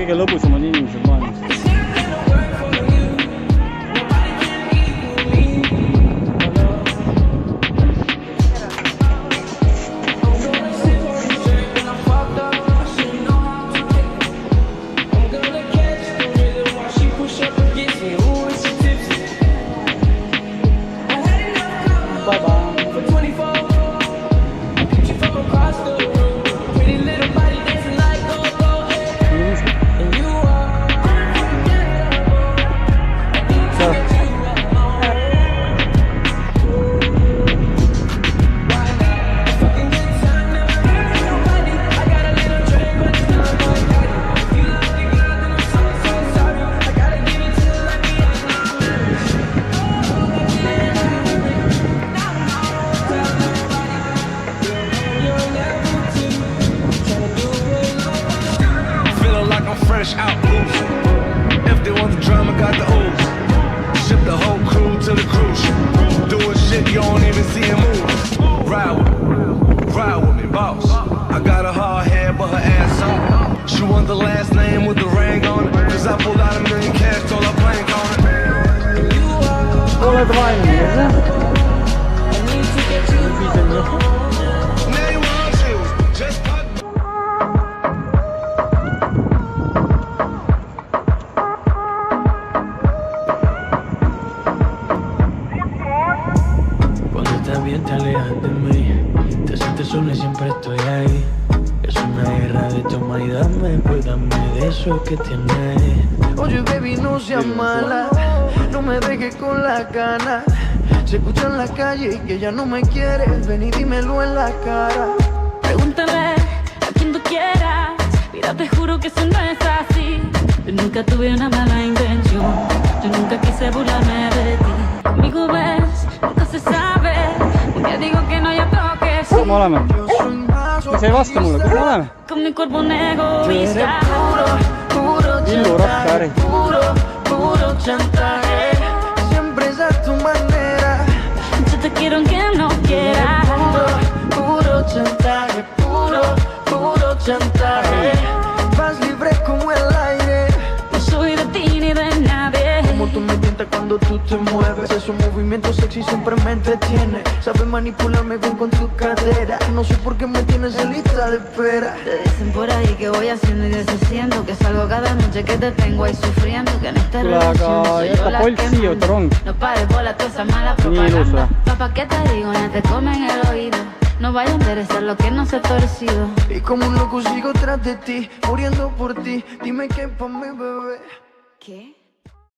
kõige lõbusam on inimesed maailmas. Fresh out loose. If they want the drama, got the ooze. Ship the whole crew to the cruise. Doing shit you don't even see him move. Ride with me, boss. I got a hard head, but her ass on. She want the last name with the ring on it. Cause I pulled out $1 million cash, told her plank on it. Now you want you, just pop. Bien te alejas de mí, te sientes sola y siempre estoy ahí. Es una guerra de toma y dame, pues dame de eso que tienes. Oye baby, no seas mala, no me dejes con la gana. Se escucha en la calle y que ya no me quieres, ven y dímelo en la cara. Pregúntale a quien tú quieras, mira te juro que eso no es así. Yo nunca tuve una mala intención, yo nunca quise burlarme de ti. Conmigo ves, nunca se sabe. Ya digo que no, ya toques. Me oleme. Mis ei vasta mulle, kus me oleme? Con mi cuerpo un egoísta. Illu Rakvere. Puro chantaje, siempre es a tu manera. Yo te quiero aunque no quieras. Puro chantaje, puro chantaje. Vas libre como el aire. No soy de ti ni de nadie. Como tú me tientas cuando tú te mueves. Esos movimientos sexy siempre me entretiene. Sabes manipularme bien con tu cadera. No sé por qué me tienes en lista de espera. Te dicen por ahí que voy haciendo y deshaciendo, que salgo cada noche que te tengo ahí sufriendo, que en esta relación soy yo la que manda. No pares bola toda esa mala propaganda. Papá, ¿qué te digo? No te comen el oído. No vaya a interesar lo que no se ha torcido. Y como un loco sigo tras de ti, muriendo por ti. Dime qué pa' mi bebé. ¿Qué?